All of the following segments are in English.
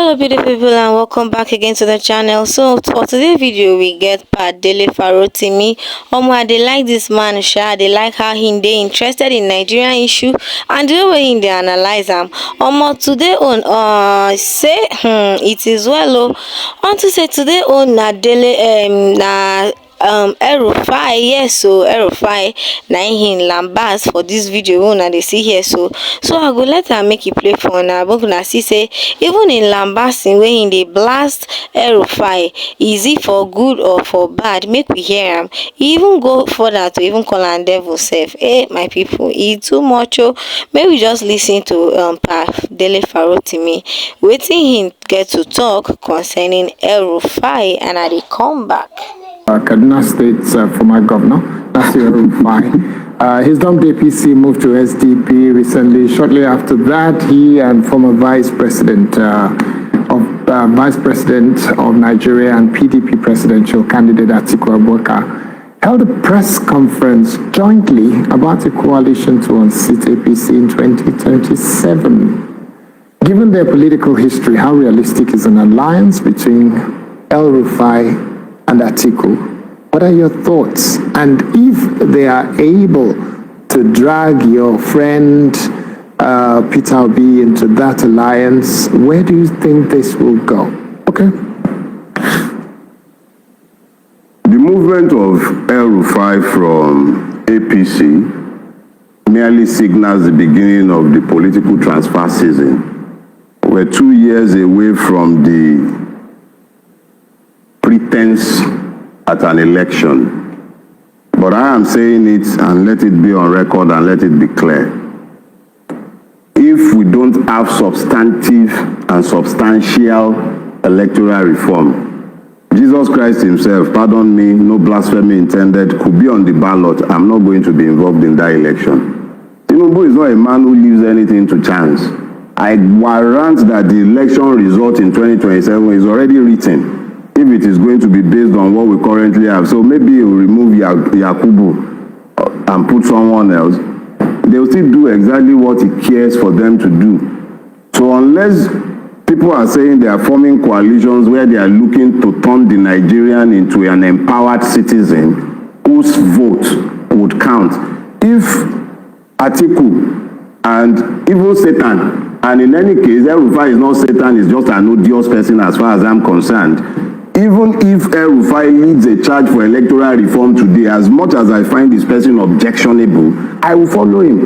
Hello beautiful people and welcome back again to the channel. So for today's video we get part DELE FAROTIMI. I dey like this man sha. They like how he dey interested in Nigerian issue and the way he dey analyze am. Today on say it is well want to say today on na DELE na Erufai, yes, so Erufai na him lambast for this video una dey see here. So I go let her make it play for una. But una see say even in lambasting wey him dey blast Erufai, is it for good or for bad? Make we hear am. He even go further to even call am devil sef. My people, e too much oh. Make we just listen to DELE FAROTIMI wetin him get to talk concerning Erufai, and I dey come back. Kaduna State's former governor, that's Erufai. His dumped APC moved to SDP recently. Shortly after that, he and former Vice President of Nigeria and PDP presidential candidate Atiku Abubakar held a press conference jointly about a coalition to unseat APC in 2037. Given their political history, how realistic is an alliance between Elrufai and Atiku? What are your thoughts? And if they are able to drag your friend Peter Obi into that alliance, where do you think this will go? Okay. The movement of Erufai from APC merely signals the beginning of the political transfer season. We're 2 years away from the pretense at an election. But I am saying it, and let it be on record and let it be clear. If we don't have substantive and substantial electoral reform, Jesus Christ himself, pardon me, no blasphemy intended, could be on the ballot. I'm not going to be involved in that election. Tinubu is not a man who leaves anything to chance. I warrant that the election result in 2027 is already written, if it is going to be based on what we currently have. So maybe he'll remove Yakubu and put someone else. They'll still do exactly what he cares for them to do. So unless people are saying they are forming coalitions where they are looking to turn the Nigerian into an empowered citizen whose vote would count, if Atiku and even Satan, and in any case, Erufai is not Satan, is just an odious person as far as I'm concerned. Even if Erufai leads a charge for electoral reform today, as much as I find this person objectionable, I will follow him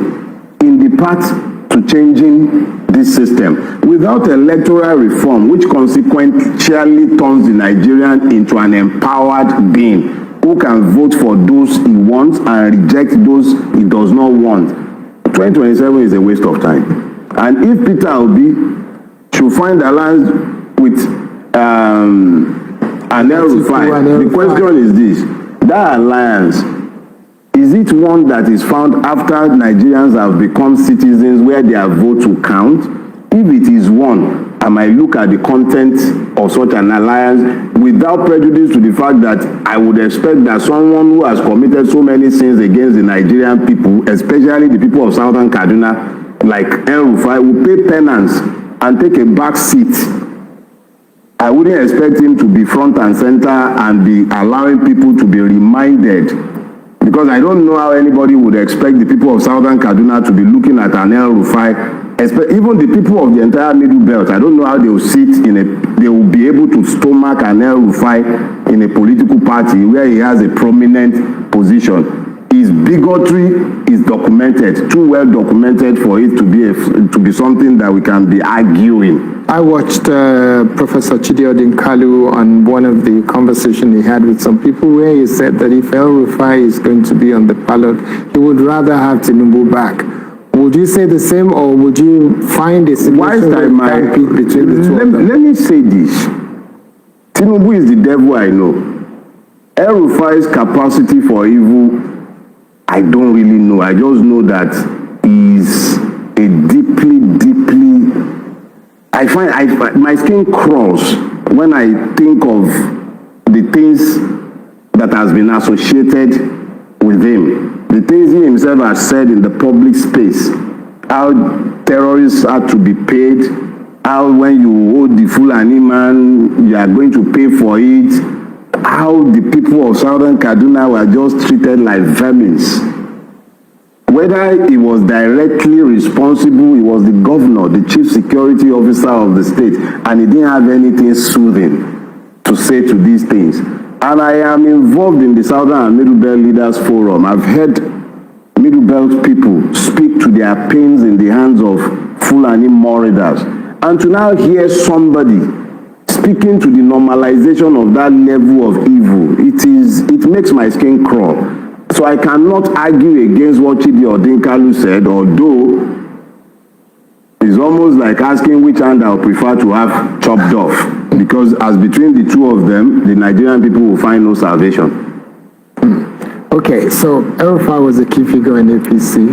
in the path to changing this system. Without electoral reform, which consequentially turns the Nigerian into an empowered being who can vote for those he wants and reject those he does not want, 2027 is a waste of time. And if Peter Obi should find alliance with and Erufai, the question is this: that alliance, is it one that is found after Nigerians have become citizens where their votes will count? If it is one, I might look at the content of such an alliance without prejudice to the fact that I would expect that someone who has committed so many sins against the Nigerian people, especially the people of Southern Kaduna, like Erufai, will pay penance and take a back seat. I wouldn't expect him to be front and center and be allowing people to be reminded, because I don't know how anybody would expect the people of Southern Kaduna to be looking at an Erufai, even the people of the entire Middle Belt. I don't know how they will be able to stomach an Erufai in a political party where he has a prominent position. His bigotry is documented, too well documented for it to be something that we can be arguing. I watched Professor Chidiodin Kalu on one of the conversations he had with some people where he said that if Elrufai is going to be on the ballot, he would rather have Tinubu back. Would you say the same, or would you find a situation between the two of them? Let me say this. Tinubu is the devil I know. Erufai's capacity for evil, I don't really know. I just know that he's a deeply I find my skin crawls when I think of the things that has been associated with him, the things he himself has said in the public space, how terrorists had to be paid how when you hold the Fulani man, you are going to pay for it, how the people of southern Kaduna were just treated like vermins. Whether he was directly responsible, he was the governor, the chief security officer of the state, and he didn't have anything soothing to say to these things. And I am involved in the Southern and Middle Belt Leaders Forum. I've heard Middle Belt people speak to their pains in the hands of Fulani marauders. And to now hear somebody speaking to the normalization of that level of evil, it makes my skin crawl. So I cannot argue against what Chidi Odinkalu said, although it's almost like asking which hand I would prefer to have chopped off. Because as between the two of them, the Nigerian people will find no salvation. Okay, so Erufai was a key figure in APC.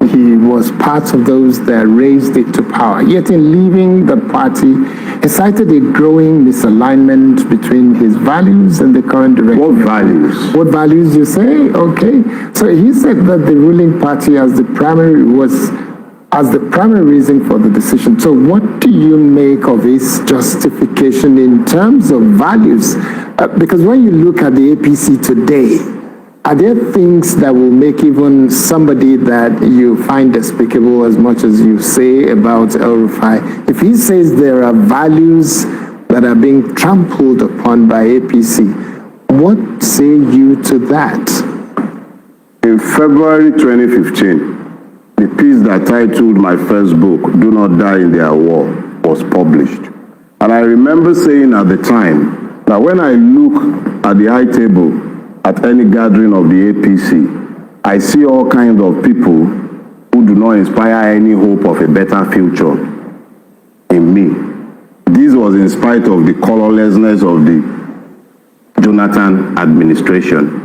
He was part of those that raised it to power. Yet in leaving the party, he cited a growing misalignment between his values and the current direction. What values? What values you say? Okay. So he said that the ruling party as the primary reason for the decision. So what do you make of his justification in terms of values? Because when you look at the APC today, are there things that will make even somebody that you find despicable as much as you say about Elrufai? If he says there are values that are being trampled upon by APC, what say you to that? In February 2015, the piece that titled my first book, Do Not Die in Their War, was published. And I remember saying at the time that when I look at the high table at any gathering of the APC, I see all kinds of people who do not inspire any hope of a better future in me. This was in spite of the colorlessness of the Jonathan administration.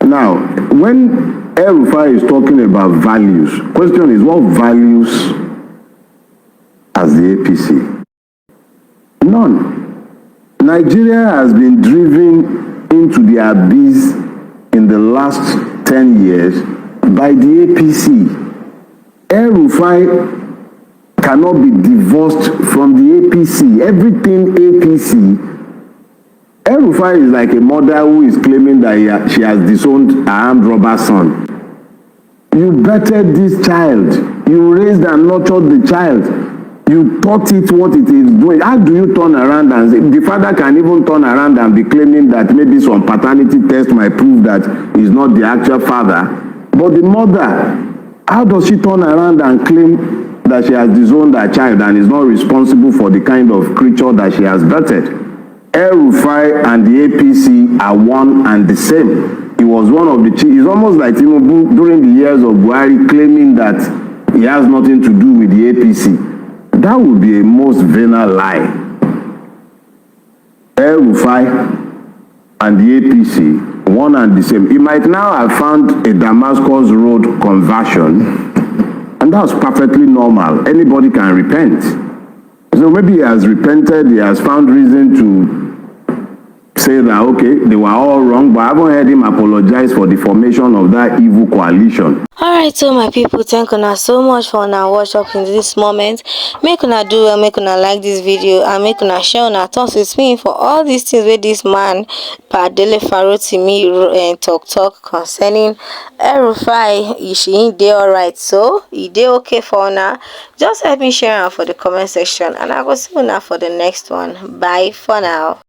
Now, when Erufai is talking about values, question is, what values has the APC? None. Nigeria has been driven into the abyss in the last 10 years by the APC. Erufai cannot be divorced from the APC. Everything APC. Erufai is like a mother who is claiming that she has disowned her armed robber son. You bettered this child. You raised and nurtured the child. You taught it what it is doing. How do you turn around and say, the father can even turn around and be claiming that maybe some paternity test might prove that he's not the actual father. But the mother, how does she turn around and claim that she has disowned her child and is not responsible for the kind of creature that she has birthed? Erufai and the APC are one and the same. He was one of the chief. It's almost like Tinubu during the years of Buhari claiming that he has nothing to do with the APC. That would be a most venal lie. Erufai and the APC, one and the same. He might now have found a Damascus Road conversion, and that's perfectly normal. Anybody can repent. So maybe he has repented, he has found reason to say that, okay, they were all wrong, but I haven't heard him apologize for the formation of that evil coalition. Alright, so my people, thank you so much for now watch up in this moment. Make una do well, make una like this video, and make una share una thoughts with me for all these things with this man DELE FAROTIMI talk concerning Erufai. She ain't dey alright, so he dey okay for now. Just help me share am for the comment section, and I will see you now for the next one. Bye for now.